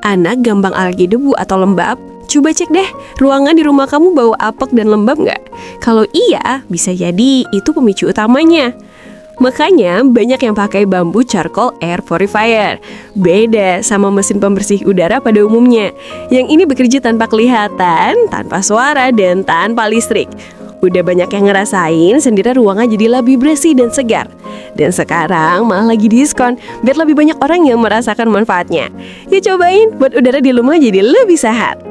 anak gampang alergi debu atau lembab? Coba cek deh, ruangan di rumah kamu bau apek dan lembab nggak? Kalau iya, bisa jadi itu pemicu utamanya. Makanya banyak yang pakai bambu charcoal air purifier. Beda sama mesin pembersih udara pada umumnya. Yang ini bekerja tanpa kelihatan, tanpa suara, dan tanpa listrik. Udah banyak yang ngerasain, sendiri ruangan jadi lebih bersih dan segar. Dan sekarang malah lagi diskon, biar lebih banyak orang yang merasakan manfaatnya. Yuk cobain, buat udara di rumah jadi lebih sehat.